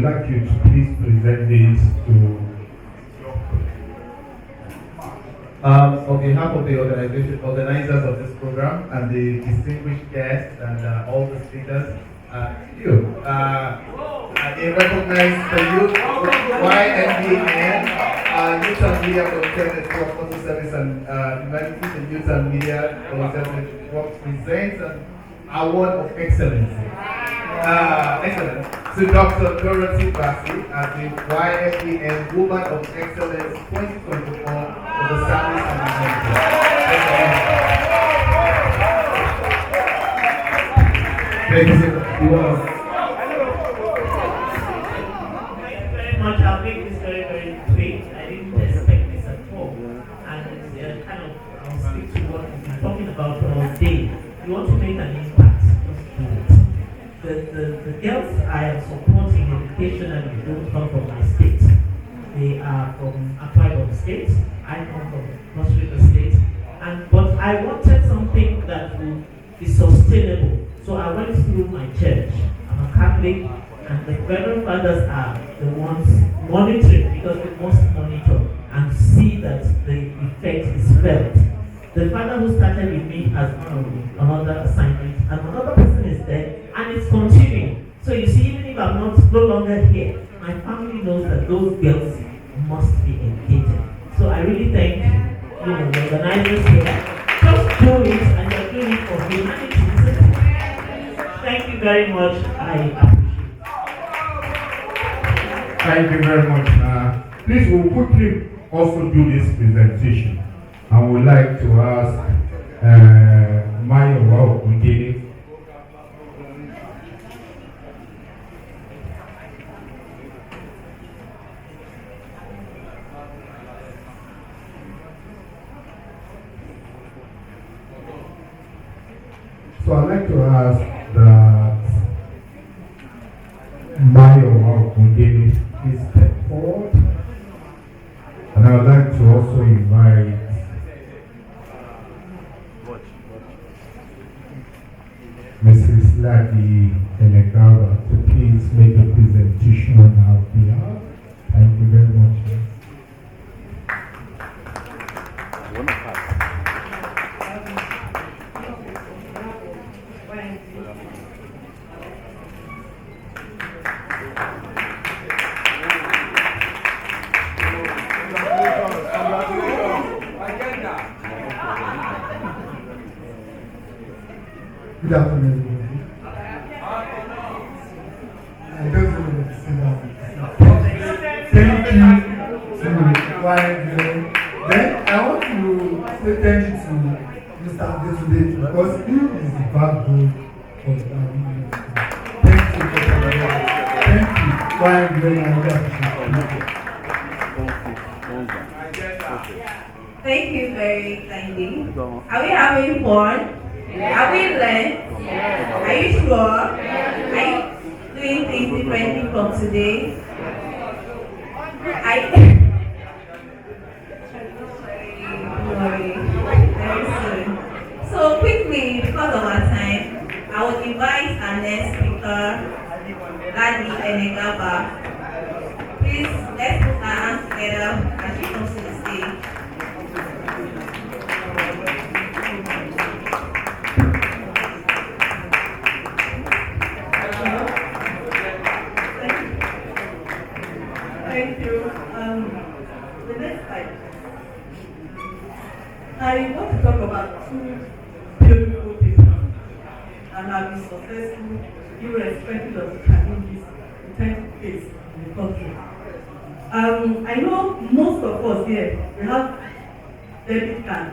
would like you to please present this to. On behalf of the organizers of this program and the distinguished guests and all the speakers, I recognize the youth, YMDN, Youth and Media Volunteer Network, Photo Service and Humanities and Youth and Media Volunteer Network presents an Award of Excellence. Excellence to Dr. Dorothy Bassi as the YMDN Woman of Excellence 2024 for the Service and Humanity. Thank you so much. Much. I'll make this very, very quick. I didn't expect this at all. And I'll speak to what we've been talking about all day. You want to make an impact, just do it. The girls I am supporting educationally don't come from my state. They are from Akwa Ibom State. I come from Cross River State. But I wanted something that would be sustainable. So I went through my church. I'm a Catholic. And the Reverend Fathers are the ones monitoring, because we must monitor and see that the effect is felt. The father who started with me has another assignment, and another person is there, and it's continuing. So you see, even if I'm no longer here, my family knows that those girls must be engaged. So I really thank the organizers here. Just do it, and you're doing it for humanity. Thank you very much. I appreciate it. Thank you very much. Please, we'll quickly also do this presentation. I would like to ask Maya Ugede. So I'd like to ask that Maya Ugede please step forward. And I would like to also invite Mrs. Ladi Ene Garba to please make a presentation on our behalf. Thank you very much. Good afternoon, everybody. I just want to say that. Thank you to YMDA. Then I want to say thank you to Mr. Adetunde, because he is the backbone of the Thank you, thank you, YMDA. Thank you very kindly. Are we having fun? Are we learned? Are you sure? Are you doing things differently from today? Very soon. So quickly, because of our time, I would invite our next speaker, Ladi Ene Garba. Please, let's put our hands together as she comes to the stage. Thank you. The next slide. I want to talk about two beautiful people and have been successful irrespective of the challenges we tend to face in the country. I know most of us here, we have debit card,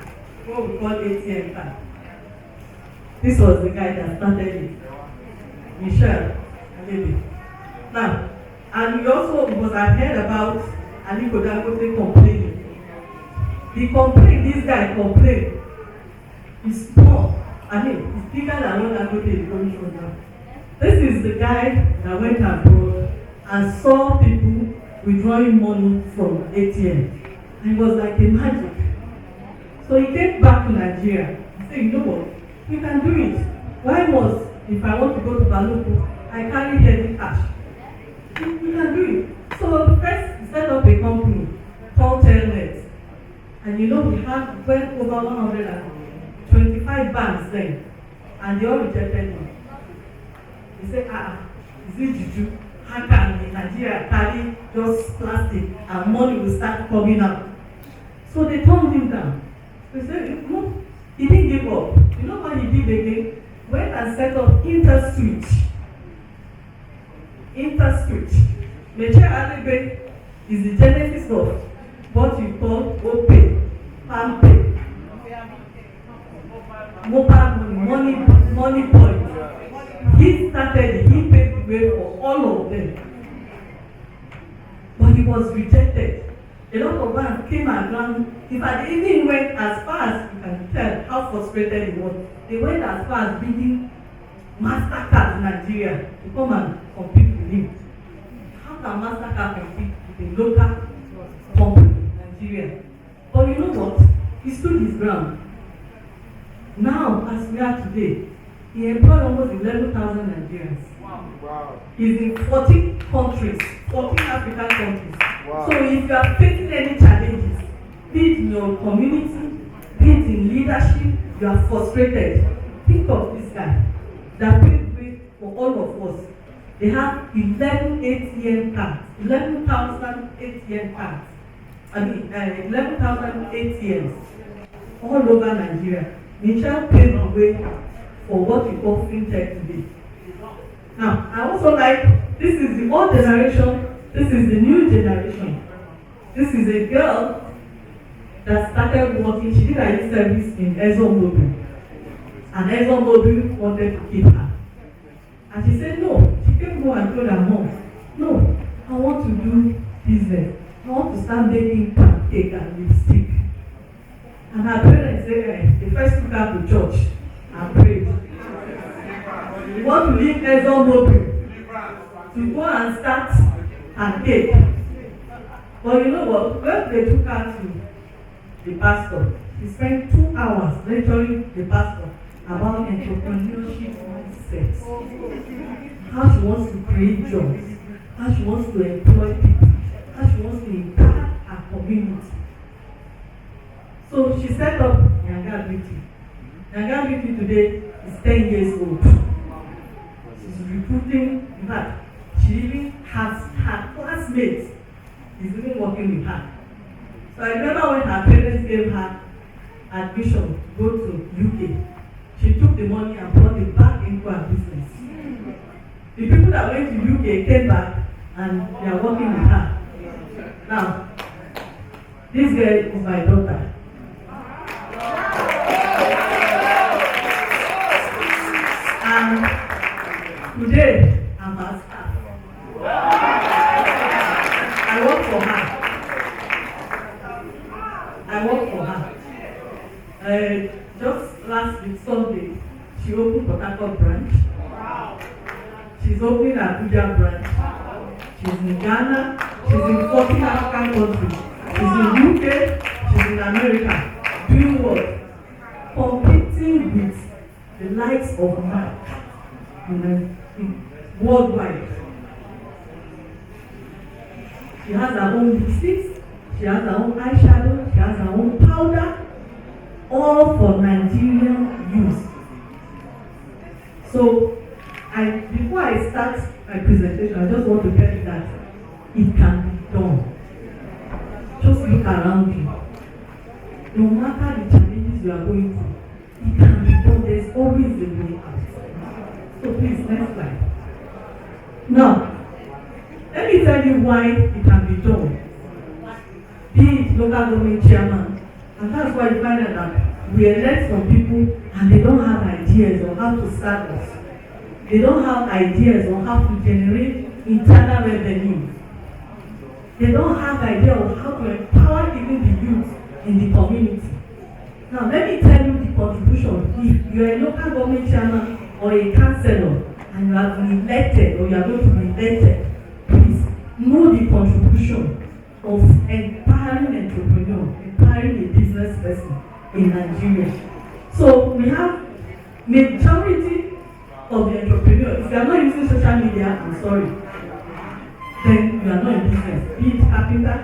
what we call ATM card. This was the guy that started it, Michelle Alebe. Now, and we also, because I've heard about Aliko Dangote complaining. The complaint, this guy complained, is small. It's bigger than what Dangote is going through now. This is the guy that went abroad and saw people withdrawing money from ATM. And it was like a magic. So he came back to Nigeria and said, you know what, you can do it. Why must, if I want to go to Baluku, I carry heavy cash? You can do it. So first, we set up a company called Telnet. And you know, we had went over 125 banks then. And they all rejected me. They said, is it juju? How can Nigeria carry just plastic and money will start coming out? So they turned him down. They said, no, he didn't give up. You know what he did again? Went and set up InterSwitch. InterSwitch. Meche Alebe is the genesis of what you call OPay, PalmPay, mobile money point. He started it, he paved the way for all of them. But he was rejected. A lot of banks came around. In fact, they even went as far as you can tell how frustrated he was. They went as far as bidding MasterCard in Nigeria to come and compete with him. How can MasterCard compete with a local company in Nigeria? But you know what? He stood his ground. Now, as we are today, he employed almost 11,000 Nigerians. Wow. He's in 40 countries, 14 African countries. Wow. So if you are facing any challenges, be it in your community, be it in leadership, you are frustrated, think of this guy that paved way for all of us. They have 11 ATM cards, 11,000 ATM cards. 11,000 ATMs all over Nigeria. Michelle paved the way for what we call fintech today. Now, I also like, this is the old generation, this is the new generation. This is a girl that started working, she did a youth service in ExxonMobil. And ExxonMobil wanted to keep her. And she said no. She came home and told her mom, no, I want to do business. I want to start making pancake and lipstick. And her parents said, they first took her to church and prayed. You want to leave ExxonMobil to go and start pancake. But you know what? When they took her to the pastor, he spent 2 hours lecturing the pastor about entrepreneurship mindset. How she wants to create jobs, how she wants to employ people, how she wants to impact her community. So she set up Yanga Beauty. Yanga Beauty today is 10 years old. She's recruiting, in fact, she even has her classmates is even working with her. So I remember when her parents gave her admission to go to UK, she took the money and brought it back into her business. The people that went to UK came back and they are working with her. Now, this girl is my daughter. And today, I'm her staff. I work for her. Just last week, Sunday, she opened Port Harcourt branch. She's opening Abuja branch. She's in Ghana. She's in 14 African countries. She's in UK. She's in America. Doing what? Competing with the likes of Mark worldwide. She has her own lipsticks. She has her own eyeshadow. She has her own powder. All for Nigerian use. So, before I start my presentation, I just want to tell you that it can be done. Just look around you. No matter the challenges you are going through, it can be done. There's always a way out. So please, next slide. Now, let me tell you why it can be done. Be it local government chairman. And that's why you find out that we elect some people and they don't have ideas on how to start us. They don't have ideas on how to generate internal revenue. They don't have idea of how to empower even the youth in the community. Now let me tell you the contribution. If you are a local government chairman or a councillor and you have been elected or you are going to be elected, please know the contribution of empowering entrepreneur, empowering a business person in Nigeria. So we have majority of the entrepreneurs. If you are not using social media, I'm sorry. then you are not in business. Be it carpenter.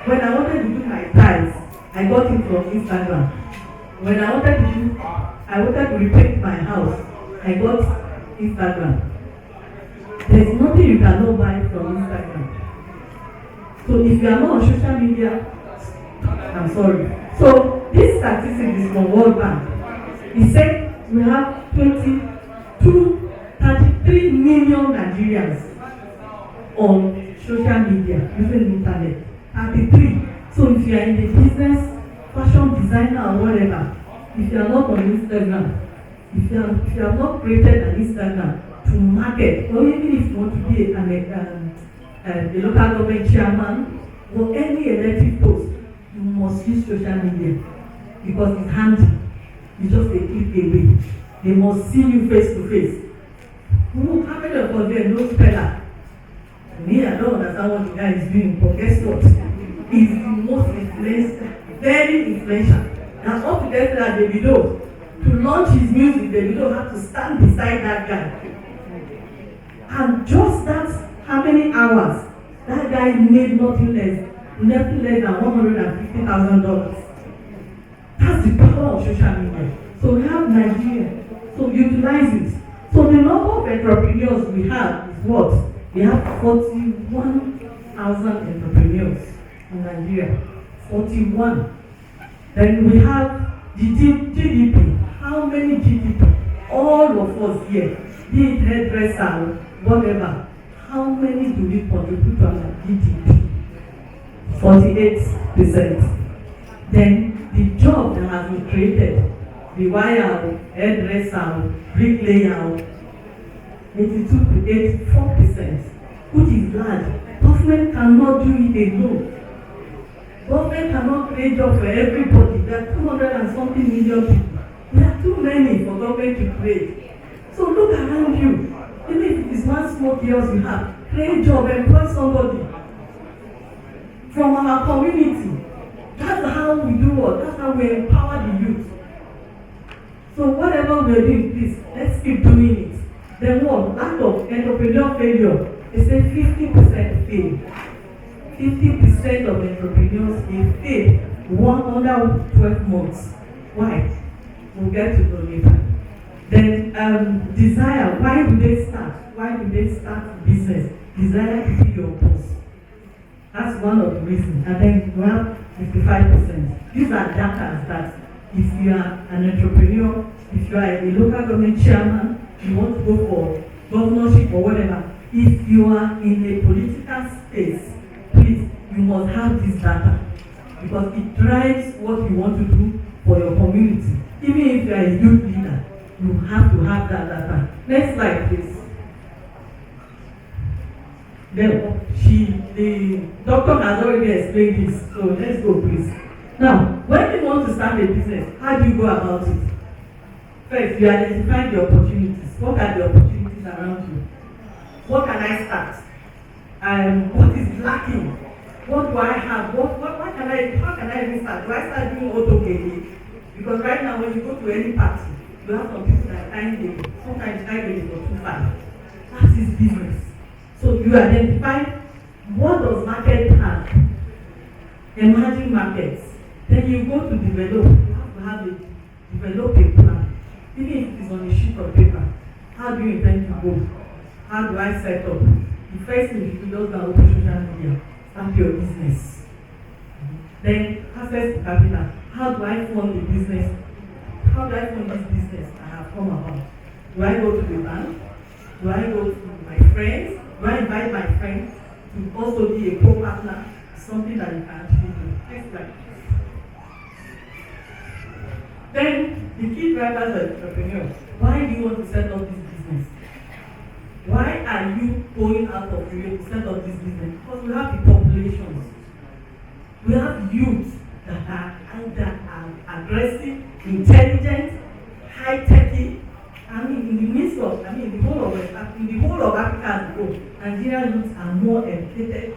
When I wanted to do my tiles, I got it from Instagram. When I wanted to repaint my house, I got Instagram. There's nothing you cannot buy from Instagram. So if you are not on social media, I'm sorry. So this statistic is from World Bank. He said we have 33 million Nigerians on social media using internet. 33. So if you are in the business, fashion designer or whatever, if you are not on Instagram, if you have not created an Instagram to market, or even if you want to be a local government chairman or any elective post, you must use social media because it's handy. It's just a click away. They must see you face to face. How many of us there know speller? Me, I don't understand what the guy is doing, but guess what? He's the most influential, very influential. And up to that Davido, to launch his music, Davido had to stand beside that guy. And just that, how many hours? That guy made nothing less than $150,000. That's the power of social media. So we have Nigeria. So utilize it. So the number of entrepreneurs we have is what? We have 41,000 entrepreneurs in Nigeria. 41. Then we have the GDP. How many GDP? All of us here, be it hairdresser, whatever. How many do we contribute to our GDP? 48%. Then the job that has been created, the wire, hairdresser, bricklayer, 82 to 84%, which is large. Government cannot do it alone. Government cannot create job for everybody. There are 200 and something million people. There are too many for government to create. So look around you. Even if it is one small kiosk you have, create job, employ somebody from our community. That's how we do what? That's how we empower the youth. So whatever we are doing, please, let's keep doing it. Then what? Lack of entrepreneurial failure. They say 50% fail. 50% of entrepreneurs they fail under 12 months. Why? We'll get to know later. Then desire. Why do they start? Why do they start business? Desire to be your boss. That's one of the reasons. And then we have 55%. These are data that if you are an entrepreneur, if you are a local government chairman, you want to go for governorship or whatever, if you are in a political space, please, you must have this data because it drives what you want to do for your community. Even if you are a youth leader, you have to have that data. Next slide, please. The doctor has already explained this, so let's go, please. Now, when you want to start a business, how do you go about it? First, you identify the opportunities. What are the opportunities around you? What can I start? What is lacking? What do I have? How can I even start? Do I start doing auto gaming? Because right now, when you go to any party, you have some people that are time gaming. Sometimes time gaming for 2 5. That is business. So you identify what does market have? Emerging markets. Then you go to develop. You have to develop a plan. Even if it is on a sheet of paper. How do you intend to go? How do I set up? The first thing you do is open social media. Start your business. Then access to capital. How do I fund the business? How do I fund this business I have come about? Do I go to the bank? Do I go to my friends? Do I invite my friends to also be a co-partner? Something that you can actually do. Things like this. Then the key drivers of entrepreneurs. Why do you want to set up this business? Why are you going out of your way to set up this business? Because we have the populations. We have youth that are aggressive, intelligent, high-techy. I mean, in the midst of, the whole of Africa as a whole, Nigerian youths are more educated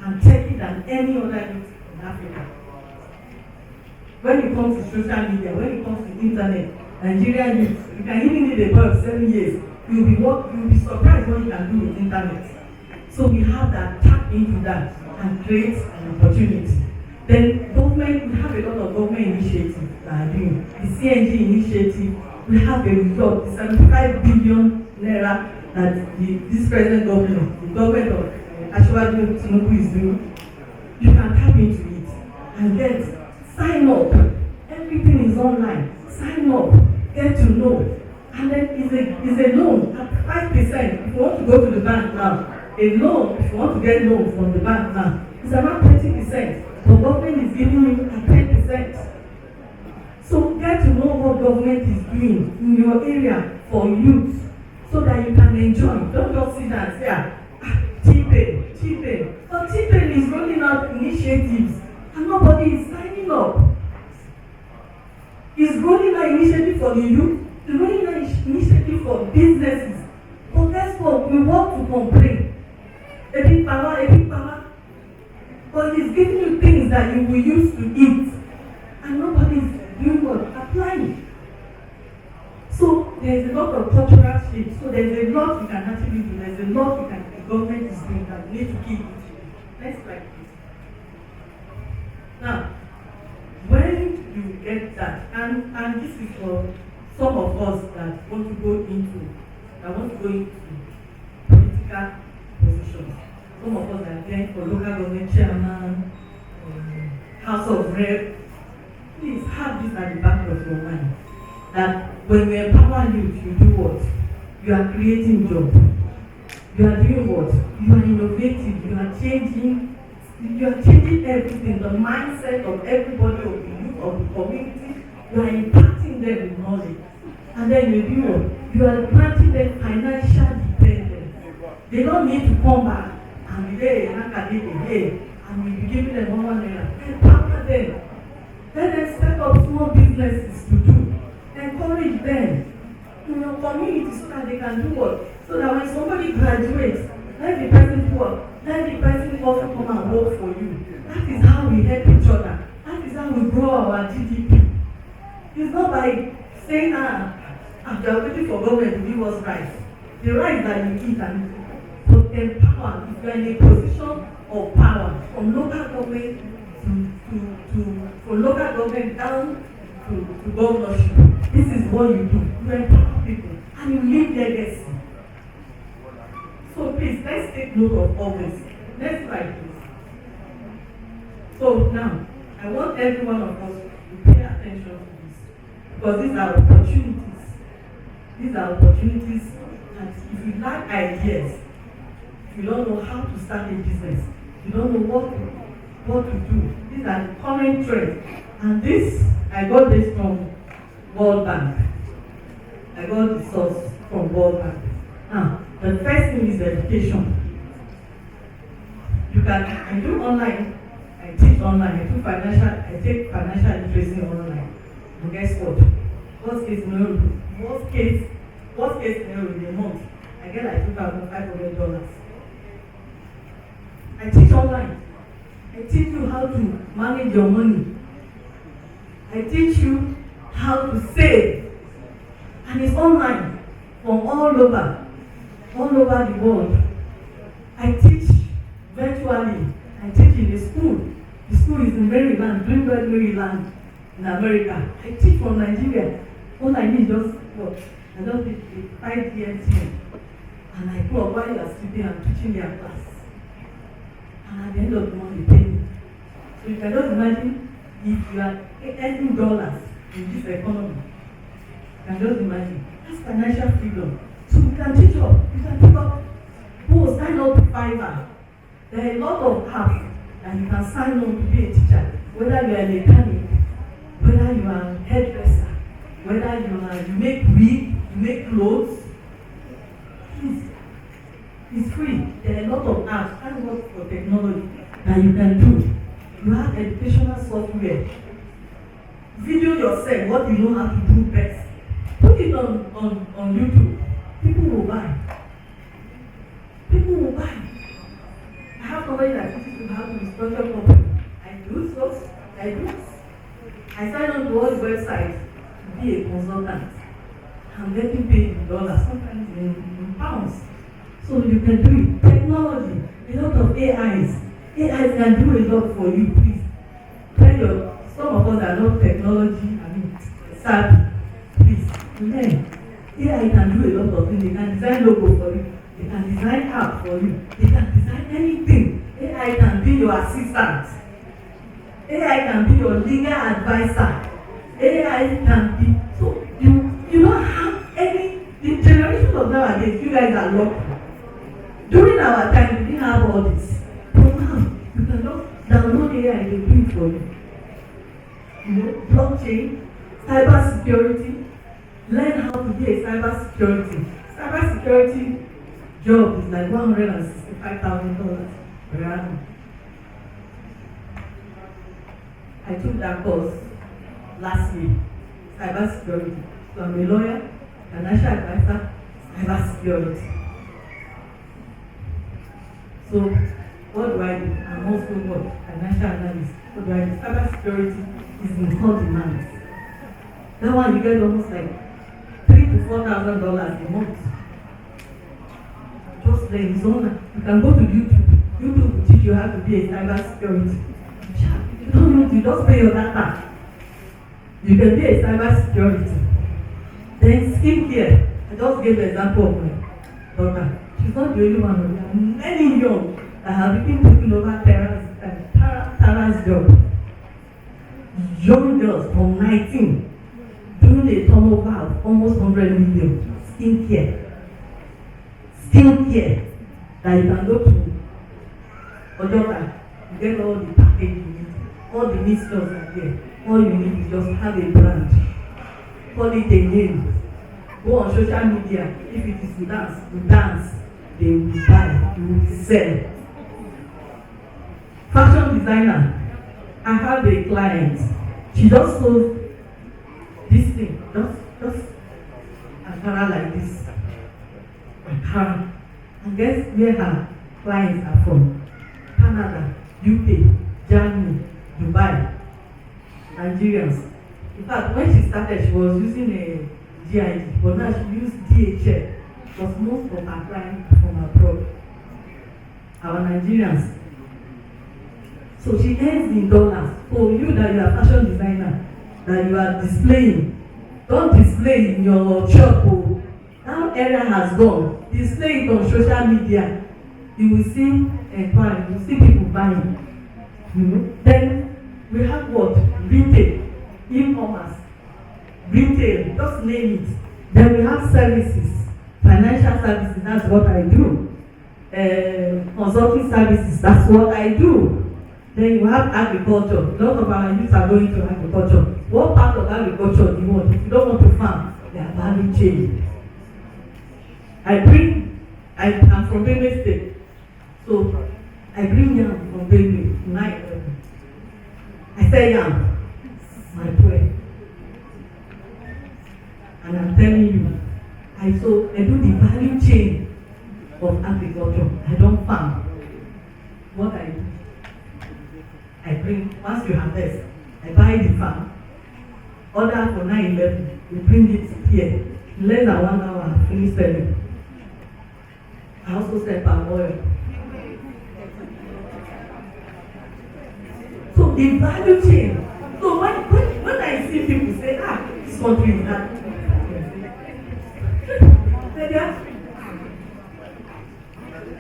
and techy than any other youth in Africa. When it comes to social media, when it comes to internet, Nigerian youth, you can even need a boy of 7 years. You'll be surprised what you can do with internet. So we have that, tap into that and create an opportunity. Then government, we have a lot of government initiatives that are doing. The CNG initiative, we have a lot, the 75 billion naira that this present government, the government of Asiwaju Tinubu is doing. You can tap into it and get, sign up. Everything is online. Sign up, get to know. And then it's a loan at 5%. If you want to go to the bank now, a loan, if you want to get loan from the bank now, it's around 20%. But government is giving you at 10%. So get to know what government is doing in your area for youth so that you can enjoy. Don't just sit and say, T-Pain. But T-Pain is rolling out initiatives and nobody is signing up. He's rolling out initiative for the youth, he's rolling out initiative for businesses. But guess what? We want to complain. A big power. But he's giving you things that you will use to eat. And nobody is doing what? Applying. So there's a lot of cultural shift. So there's a lot we can actually do. There's a lot the government is doing that we need to keep it. Next slide, please. Now, when you get that, and this is for some of us that want to go into political positions. Some of us are there for local government chairman, House of Rep. Please have this at the back of your mind. That when we empower youth, you do what? You are creating jobs. You are doing what? You are innovative. You are changing everything, the mindset of everybody, of the youth, of the community. You are impacting them with knowledge. And then you do what? You are granting them financial dependence. They don't need to come back and be there, and we be giving them one naira. Empower them. Let them set up small businesses to do. Encourage them in your community so that they can do what? So that when somebody graduates, let the person do what? Let the person also come and work for you. That is how we help each other. That is how we grow our GDP. It's not by saying, we are waiting for government to give us rights. The rights that you eat and but empower. If you are in a position of power, from local government from local government down to governorship, this is what you do. You empower people and you leave legacy. So please, let's take note of all this. Next slide, please. So now, I want every one of us to pay attention to this because these are opportunities. These are opportunities that if you lack ideas, if you don't know how to start a business, you don't know what to do. These are the current trends. And this, I got this from World Bank. I got the source from World Bank. Now, the first thing is education. I do online, I teach online, I take financial literacy online. And guess what? Worst case scenario in a month, I get like $2,500. I teach online. I teach you how to manage your money. I teach you how to save. And it's online from all over the world. I teach virtually. I teach in the school. The school is in Maryland, Greenbelt, Maryland, in America. I teach from Nigeria. All I need is just what? I just did a 5 year team. And I go up while you are sleeping and teaching their class. And at the end of the month, they pay me. So you can just imagine if you are earning dollars in this economy. You can just imagine. That's financial freedom. So you can teach up. You can pick up. Go sign up to Fiverr. There are a lot of apps that you can sign on to be a teacher. Whether you are a mechanic, whether you are a hairdresser, whether you make wig, you make clothes. Please. It's free. There are a lot of apps. Thank God for technology that you can do. You have educational software. Video yourself what you know how to do best. Put it on YouTube. People will buy. People will buy. I have somebody that teaches you how to restructure company. I do so. I sign on to all the websites to be a consultant. I'm getting paid in dollars, sometimes in pounds. So you can do it. Technology, a lot of AIs. AIs can do a lot for you, please. Some of us are not technology, savvy. Please, learn. AI can do a lot of things. They can design logo for you. They can design app for you. They can design anything. AI can be your assistant. AI can be your legal advisor. AI can be, so you don't have any, the generation of nowadays, you guys are lucky. During our time, we didn't have all this. But now, you can just download AI and they do it for you. Blockchain, cyber security, learn how to be a cyber security. Cyber security job is like $165,000 per annum. I took that course last year, cyber security. So I'm a lawyer, financial advisor, cyber security. So what do I do? I'm also a financial analyst. What do I do? Cyber security is in hot demand. That one you get almost like $3,000 to $4,000 a month. Just learn his own. You can go to YouTube. YouTube will teach you how to be a cyber security. You don't need to just pay your data. You can be a cyber security. Then skincare. I just gave the example of my daughter. She's not the only one. There are many young that have been taking over Tara's job. Young girls from 19 doing a turnover of almost 100 million. Skincare. That you can go to Ojota, you get all the package you need. All the mixtures are there. All you need is just have a brand. Call it a name. Go on social media. If it is to dance, you dance. They will buy, you will sell. Fashion designer. I have a client. She just sold this thing. Just Ankara like this. Ankara. And guess where her clients are from? Canada, UK, Germany, Dubai, Nigerians. In fact, when she started, she was using a GID, but now she used DHL because most of her clients are from abroad. Our Nigerians. So she earns in dollars. So you that you are fashion designer, that you are displaying, don't display in your shop. Oh, that area has gone. Display it on social media. You will see inquiry, you will see people buying. Then we have what? Retail, e-commerce, retail, just name it. Then we have services, financial services, that's what I do. Consulting services, that's what I do. Then you have agriculture. A lot of our youth are going to agriculture. What part of agriculture do you want? If you don't want to farm, they are value chain. I'm from Benue State. So I bring yam from Benue. I sell yam, my twelve. And I'm telling you, I do the value chain of agriculture. I don't farm. What I do, I bring, once you harvest, I buy the farm, order for 9/11, we bring it here. In less than 1 hour, I finish selling. I also sell palm oil. So the value chain. So when I see people say, this country is hard.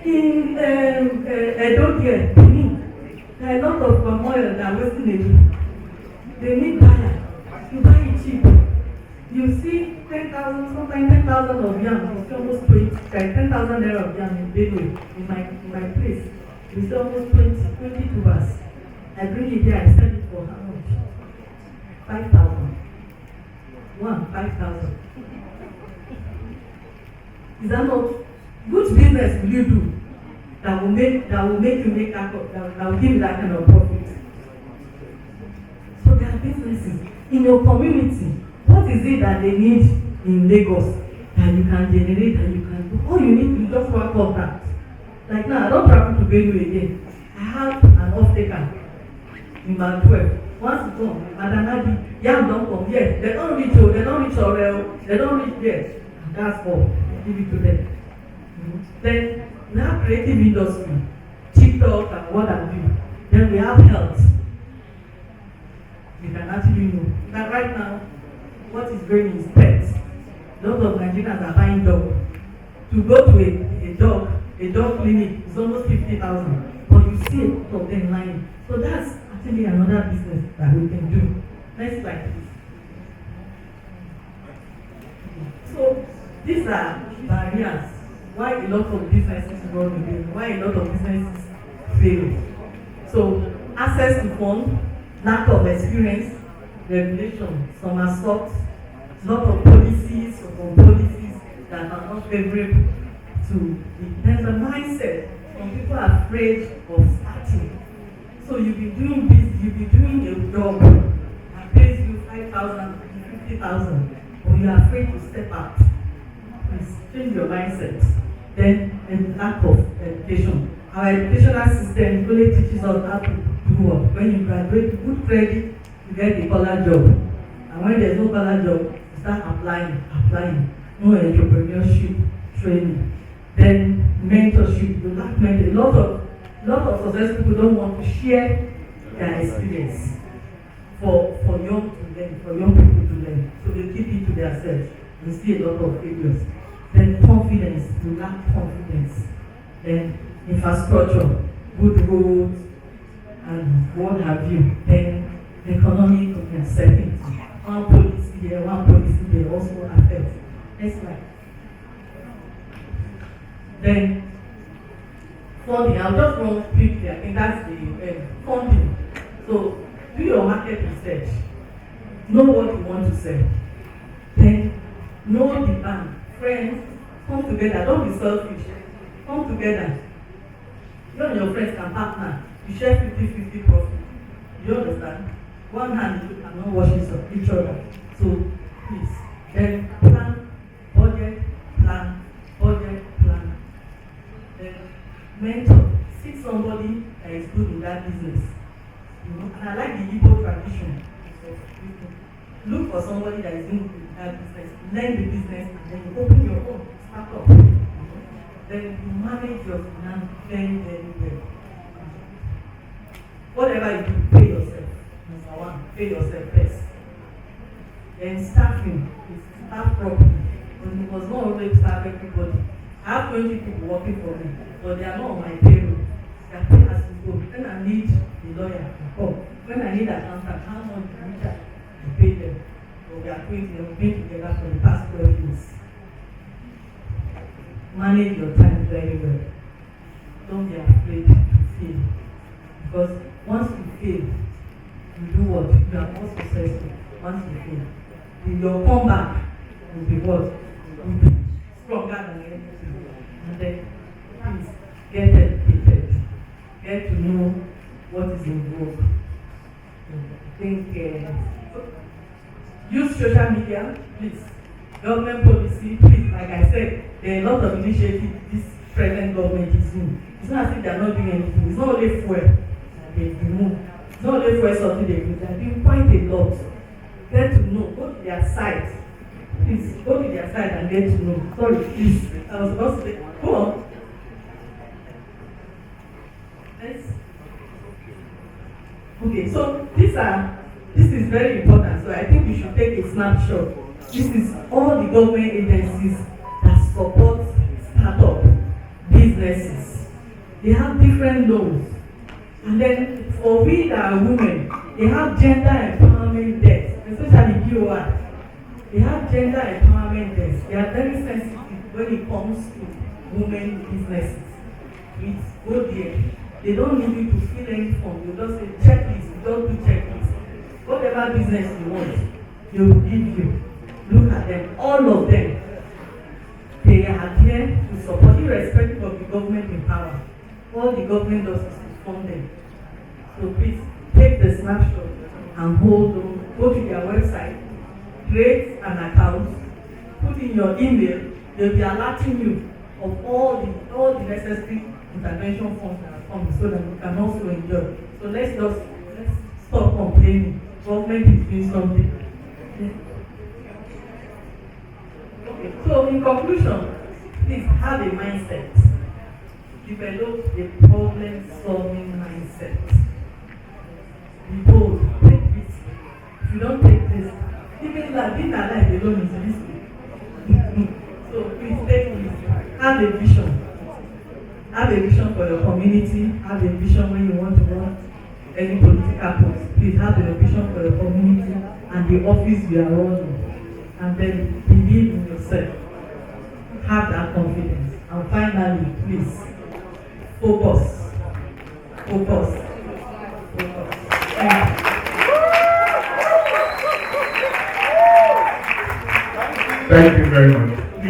In Edo here, there are a lot of palm oil that are wasting away. They need buyer. You buy it cheap. You see 10,000, sometimes 10,000 of yam. You see almost 10,000 naira of yam in Benue, in my place. You see almost 20 tubers. I bring it here, I sell it for how much? 5,000. 5,000. Is that not good business will you do that will make you make that will give you that kind of profit? So there are businesses in your community. What is it that they need in Lagos that you can generate and you can do? All you need is just one contract. Like now, I don't travel to Benue again. I have an off-taker in my 12. Once it's done, Madam Ladi, yam don't come. Yes, they don't reach Orel, they don't reach there. And that's all. Give it to them. Then we have creative industry, TikTok and what have you. Then we have health. You can actually know that right now, what is going is pets. A lot of Nigerians are buying dog. To go to a dog clinic is almost 50,000, but you see a lot of them lying. So that's actually another business that we can do. Next slide, please. So these are barriers why a lot of businesses run away, why a lot of businesses fail. So access to funds, lack of experience, regulation, some assault, lot of policies that are not favorable to it. There's a mindset. Some people are afraid of starting. So you'll be doing this, you'll be doing a job that pays you 5,000, 50,000, but you're afraid to step out. Please change your mindset. Then, and lack of education. Our educational system really teaches us how to do what? When you graduate, good credit, you get a collar job. And when there's no collar job, you start applying. No entrepreneurship training. Then mentorship. You lack mentorship. A lot of successful people don't want to share their experience for young people to learn. So they keep it to themselves. We see a lot of failures. Then confidence, you lack confidence. Then infrastructure, good roads, and what have you. Then economic uncertainty. One policy here, one policy there also affects. Next slide. Then funding, I'll just run quickly. I think that's the funding. So do your market research. Know what you want to sell. Then know the bank. Friends, come together. Don't be selfish. Come together. You and your friends can partner. You share 50-50 profit. You understand? One hand you cannot wash each other. So please. Then plan, budget, plan. Then mentor. Seek somebody that is good in that business. You know, and I like the Igbo tradition. Look for somebody that is good in that business. Learn the business and then you open your own startup. Then you manage your finance very, very well. Whatever you do, pay yourself. Number one, pay yourself first. Then staffing is staff properly. But you must not always staff everybody. I have 20 people working for me, but they are not on my payroll. They are paid as you go. When I need a lawyer, I call. When I need an accountant, how much do you charge? You pay them. So we are going together for the past 12 years. Manage your time very well. Don't be afraid to fail. Because once you fail, you do what? You are more successful. Once you fail, your comeback will be what? Will be stronger than anything. And then, please, get educated. Get to know what is involved. I think, use social media, please. Government policy, please. Like I said, there are a lot of initiatives this present government is doing. It's not as if they are not doing anything. It's not only fuel that they remove. It's not only fuel something they do. They are doing quite a lot. Get to know. Go to their site. Please, go to their site and get to know. Sorry, please. I was supposed to say, go on. Let's. Okay, so this is very important. So I think we should take a snapshot. This is all the government agencies that support startup businesses. They have different loans. And then for we that are women, they have gender empowerment desk, especially GOR. They have gender empowerment desk. They are very sensitive when it comes to women businesses. Please go there. They don't need you to fill any form. You just say checklist. You don't do checklist. Whatever business you want, they will give you. Look at them, all of them. They are here to support, irrespective of the government in power. All the government does is to fund them. So please take the snapshot and hold on. Go to their website, create an account, put in your email. They'll be alerting you of all the necessary intervention funds that are coming, so that we can also enjoy. So let's stop complaining. Government is doing something. Okay. So in conclusion, please have a mindset. Develop a problem-solving mindset. Be bold, take risk. If you don't take risk, even being alive alone is risky. So please take risk. Have a vision. Have a vision for your community. Have a vision when you want to run any political post. Please have a vision for your community and the office you are running. And then believe in yourself. Have that confidence. And finally, please, focus. Focus. Focus. Thank you. Thank you very much.